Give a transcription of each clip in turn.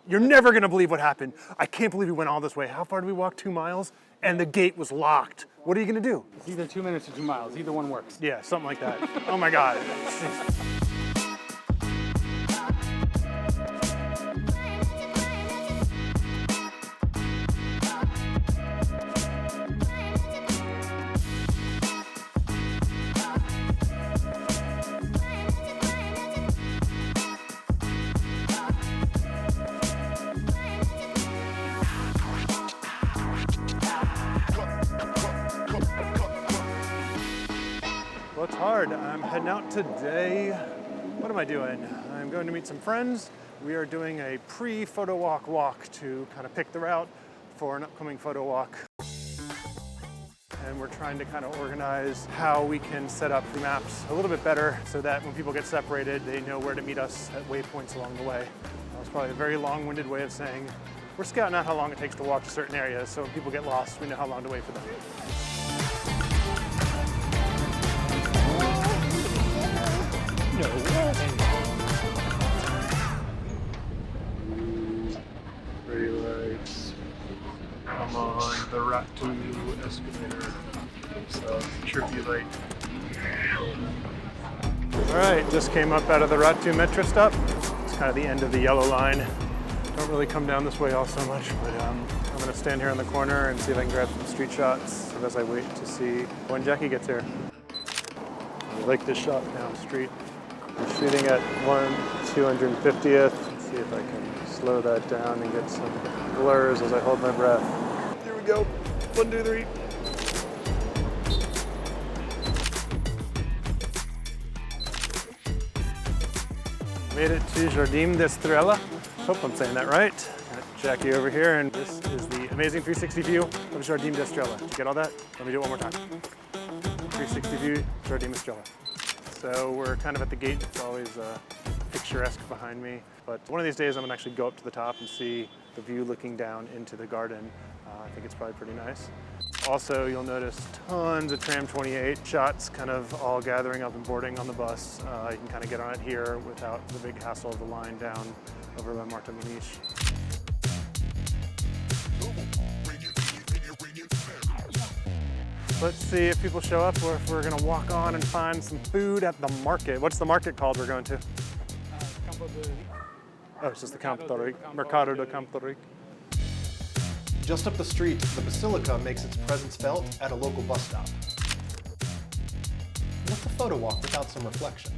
You're never gonna believe what happened. I can't believe we went all this way. How far did we walk? 2 miles? And the gate was locked. What are you gonna do? It's either 2 minutes or 2 miles. Either one works. Yeah, something like that. Oh my God. Well, it's hard. I'm heading out today. What am I doing? I'm going to meet some friends. We are doing a pre-photo walk to kind of pick the route for an upcoming photo walk. And we're trying to kind of organize how we can set up the maps a little bit better so that when people get separated, they know where to meet us at waypoints along the way. That was probably a very long-winded way of saying we're scouting out how long it takes to walk to certain areas, so when people get lost, we know how long to wait for them. No way. Pretty lights. I'm on the Ratu escalator. So trippy light. All right, just came up out of the Ratu metro stop. It's kind of the end of the yellow line. Don't really come down this way all so much, but I'm gonna stand here on the corner and see if I can grab some street shots as I wait to see when Jaki gets here. I like this shot down the street. I'm shooting at 250th. Let's see if I can slow that down and get some blurs as I hold my breath. Here we go. 1, 2, 3. Made it to Jardim da Estrela. Hope I'm saying that right. Got Jaki over here, and this is the amazing 360 view of Jardim da Estrela. Did you get all that? Let me do it one more time. 360 view, Jardim da Estrela. So we're kind of at the gate. It's always picturesque behind me. But one of these days I'm gonna actually go up to the top and see the view looking down into the garden. I think it's probably pretty nice. Also, you'll notice tons of Tram 28 shots kind of all gathering up and boarding on the bus. You can kind of get on it here without the big hassle of the line down over by Marta Muniz. Let's see if people show up or if we're gonna walk on and find some food at the market. What's the market called we're going to? Oh, it's just the Campo Rico. Mercado de Campo Rico. Just up the street, the Basilica makes its presence felt at a local bus stop. What's a photo walk without some reflection?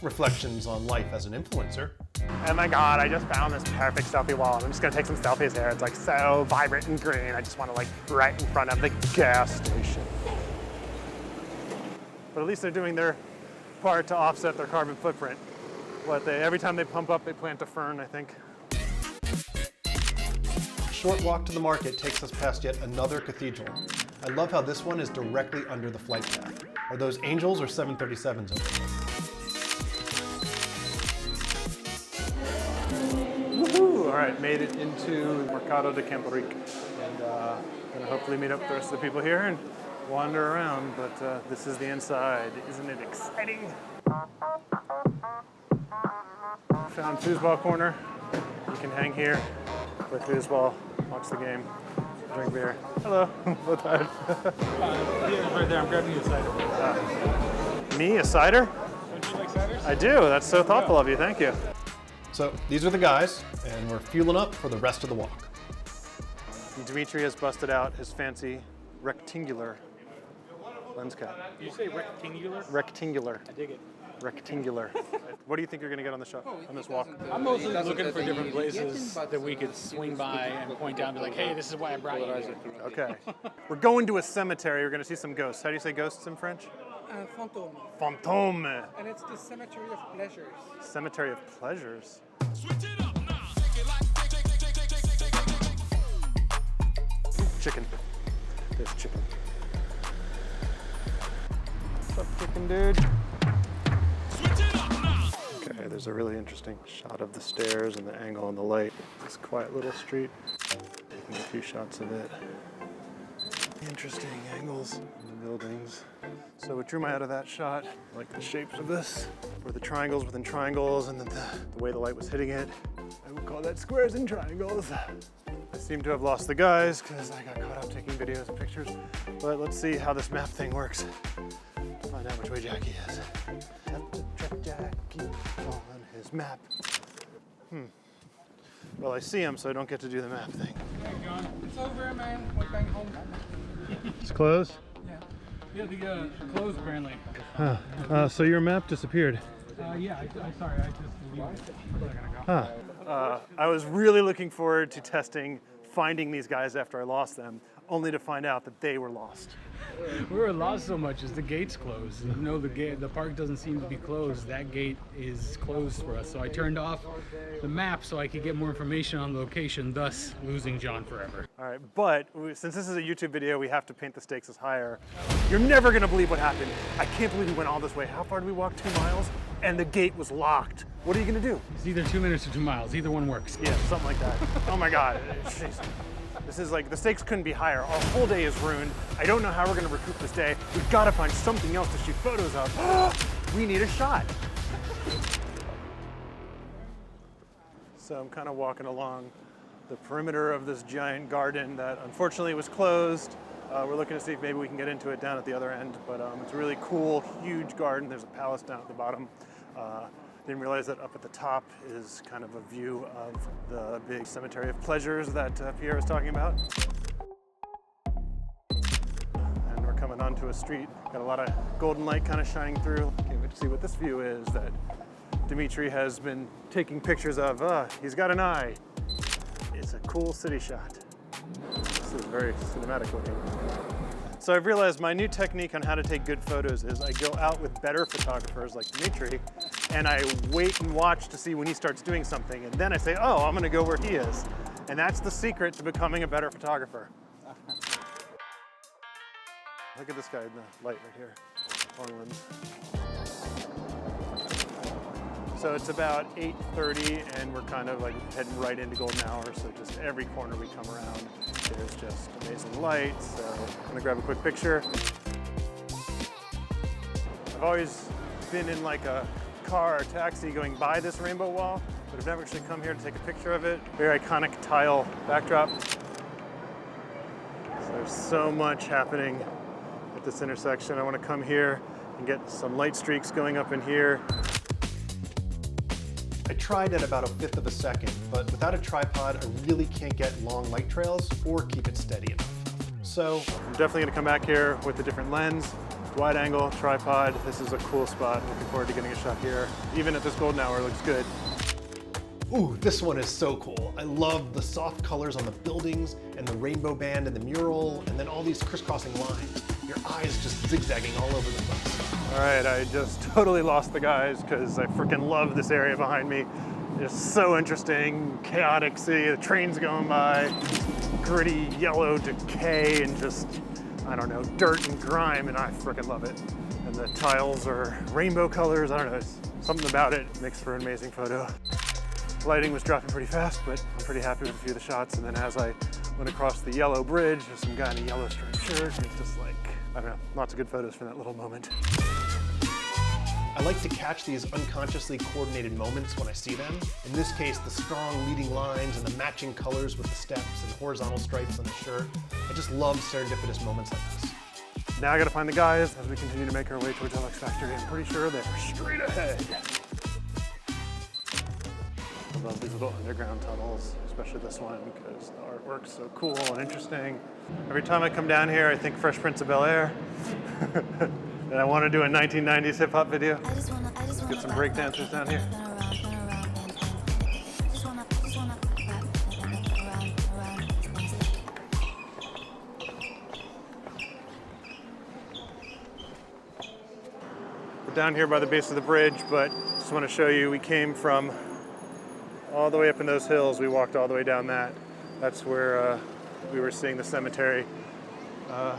Reflections on life as an influencer. Oh my God, I just found this perfect selfie wall. I'm just gonna take some selfies here. It's like so vibrant and green. I just wanna like right in front of the gas station. But at least they're doing their part to offset their carbon footprint. Every time they pump up, they plant a fern, I think. Short walk to the market takes us past yet another cathedral. I love how this one is directly under the flight path. Are those angels or 737s over there? Woohoo! All right, made it into Mercado de Campo Rico. And gonna hopefully meet up with the rest of the people here and wander around, but this is the inside. Isn't it exciting? Found foosball corner. You can hang here with foosball, watch the game, drink beer. Hello, both tired. Pierre's right there. I'm grabbing you a cider. Me, a cider? Don't you like ciders? I do. That's so thoughtful of you. Thank you. So these are the guys, and we're fueling up for the rest of the walk. Dmitry has busted out his fancy rectangular lens cap. Did you say rectangular? Rectangular. I dig it. Rectangular. What do you think you're going to get on the shot, on this walk? I'm mostly looking for different places that we could swing by and point down and be like, hey, this is why I brought you here. Okay. We're going to a cemetery. We're going to see some ghosts. How do you say ghosts in French? Fantôme. Fantôme. And it's the Cemetery of Pleasures. Cemetery of Pleasures. Chicken. There's chicken. What's up, chicken dude? Okay, there's a really interesting shot of the stairs and the angle and the light. This quiet little street. Taking a few shots of it. Interesting angles in the buildings. So what drew me out of that shot, I like the shapes of this, were the triangles within triangles and then the way the light was hitting it. I would call call that squares and triangles. I seem to have lost the guys because I got caught up taking videos and pictures. But let's see how this map thing works. Find out which way Jaki is. Have to track Jaki on his map. Well, I see him, so I don't get to do the map thing. Hey, John. It's over, man. We're back home. It's closed? Yeah, the clothes apparently. So your map disappeared. Yeah, I'm sorry, I just deleted it. Where's that gonna go? I was really looking forward to finding these guys after I lost them, only to find out that they were lost. We were lost so much as the gate's closed. You know, the park doesn't seem to be closed. That gate is closed for us. So I turned off the map so I could get more information on the location, thus losing John forever. All right, but since this is a YouTube video, we have to paint the stakes as higher. You're never gonna believe what happened. I can't believe we went all this way. How far did we walk? 2 miles? And the gate was locked. What are you gonna do? It's either 2 minutes or 2 miles. Either one works. Yeah, something like that. Oh my God. Jeez. This is like, the stakes couldn't be higher. Our whole day is ruined. I don't know how we're gonna recoup this day. We've gotta find something else to shoot photos of. We need a shot. So I'm kind of walking along the perimeter of this giant garden that unfortunately was closed. We're looking to see if maybe we can get into it down at the other end, but it's a really cool, huge garden. There's a palace down at the bottom. Didn't realize that up at the top is kind of a view of the big cemetery of pleasures that Pierre was talking about. And we're coming onto a street, got a lot of golden light kind of shining through. Can't wait to see what this view is that Dmitry has been taking pictures of. He's got an eye. It's a cool city shot. This is very cinematic looking. So I've realized my new technique on how to take good photos is I go out with better photographers like Dmitry, and I wait and watch to see when he starts doing something, and then I say, oh, I'm gonna go where he is. And that's the secret to becoming a better photographer. Look at this guy in the light right here, long lens. So it's about 8:30 and we're kind of like heading right into golden hour. So just every corner we come around, there's just amazing light. So I'm gonna grab a quick picture. I've always been in like a car or taxi going by this rainbow wall, but I've never actually come here to take a picture of it. Very iconic tile backdrop. So there's so much happening at this intersection. I want to come here and get some light streaks going up in here. I tried at about 1/5 of a second, but without a tripod, I really can't get long light trails or keep it steady enough. So I'm definitely gonna come back here with a different lens, wide angle, tripod. This is a cool spot. Looking forward to getting a shot here. Even at this golden hour, it looks good. ooh, this one is so cool. I love the soft colors on the buildings and the rainbow band and the mural, and then all these crisscrossing lines. Your eyes just zigzagging all over the place. All right, I just totally lost the guys because I freaking love this area behind me. It's so interesting, chaotic city, the trains going by, gritty yellow decay and just, I don't know, dirt and grime, and I freaking love it. And the tiles are rainbow colors, I don't know, it's something about it makes for an amazing photo. Lighting was dropping pretty fast, but I'm pretty happy with a few of the shots. And then as I went across the yellow bridge, there's some guy in a yellow striped shirt, and it's just like, I don't know, lots of good photos from that little moment. I like to catch these unconsciously coordinated moments when I see them. In this case, the strong leading lines and the matching colors with the steps and horizontal stripes on the shirt. I just love serendipitous moments like this. Now I gotta find the guys as we continue to make our way towards Alex Factory. I'm pretty sure they're straight ahead. I love these little underground tunnels, especially this one, because the artwork's so cool and interesting. Every time I come down here, I think Fresh Prince of Bel-Air. And I want to do a 1990s hip hop video. Let's get some break dancers down here. We're down here by the base of the bridge, but just want to show you, we came from all the way up in those hills. We walked all the way down that. That's where we were seeing the cemetery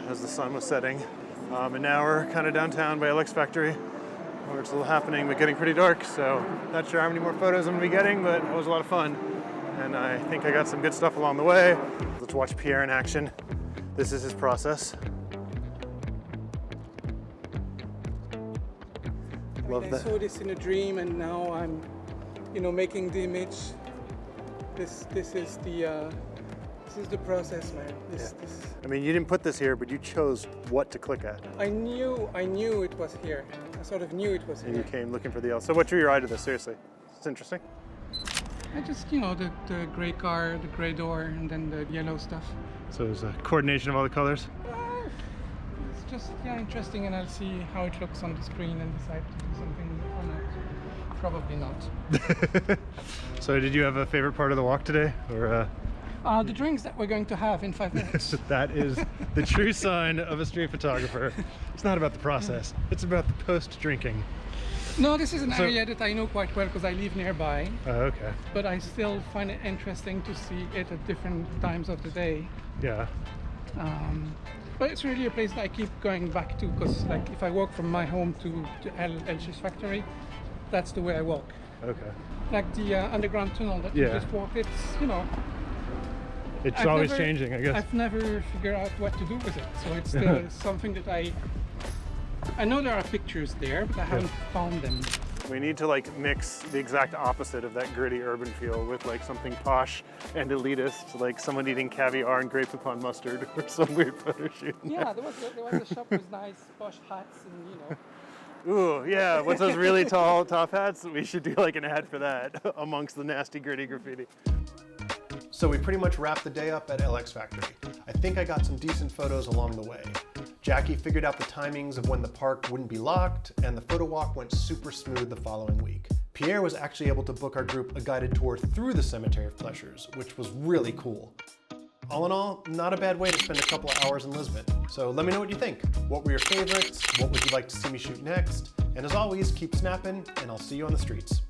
as the sun was setting. And now we're kind of downtown by Alex Factory, where it's a little happening, but getting pretty dark. So not sure how many more photos I'm gonna be getting, but it was a lot of fun. And I think I got some good stuff along the way. Let's watch Pierre in action. This is his process. Love I that. saw this in a dream, and now I'm, making the image. This is the process, man. This. I mean, you didn't put this here, but you chose what to click at. I knew it was here. I sort of knew it was And here. you came looking for the L. So what drew your eye to this, seriously? It's interesting. I just, the gray car, the gray door, and then the yellow stuff. So it was a coordination of all the colors? It's just, interesting, and I'll see how it looks on the screen and decide to do something or not. Probably not. So did you have a favorite part of the walk today? Or The drinks that we're going to have in 5 minutes. That is the true sign of a street photographer. It's not about the process, it's about the post-drinking. No, this is an area that I know quite well because I live nearby. Oh, okay. But I still find it interesting to see it at different times of the day. Yeah. But it's really a place that I keep going back to because, like, if I walk from my home to Elch's factory, that's the way I walk. Okay. Like the underground tunnel that you just walk, it's, It's I've always never- changing, I guess. I've never figured out what to do with it. So it's still something that I know there are pictures there, but I haven't found them. We need to mix the exact opposite of that gritty urban feel with something posh and elitist, like someone eating caviar and Grey Poupon mustard or some weird photo shoot. Yeah, there was a shop with nice posh hats and Ooh, yeah, with those really tall top hats, we should do an ad for that amongst the nasty gritty graffiti. So we pretty much wrapped the day up at LX Factory. I think I got some decent photos along the way. Jaki figured out the timings of when the park wouldn't be locked, and the photo walk went super smooth the following week. Pierre was actually able to book our group a guided tour through the Cemetery of Pleasures, which was really cool. All in all, not a bad way to spend a couple of hours in Lisbon. So let me know what you think. What were your favorites? What would you like to see me shoot next? And as always, keep snapping, and I'll see you on the streets.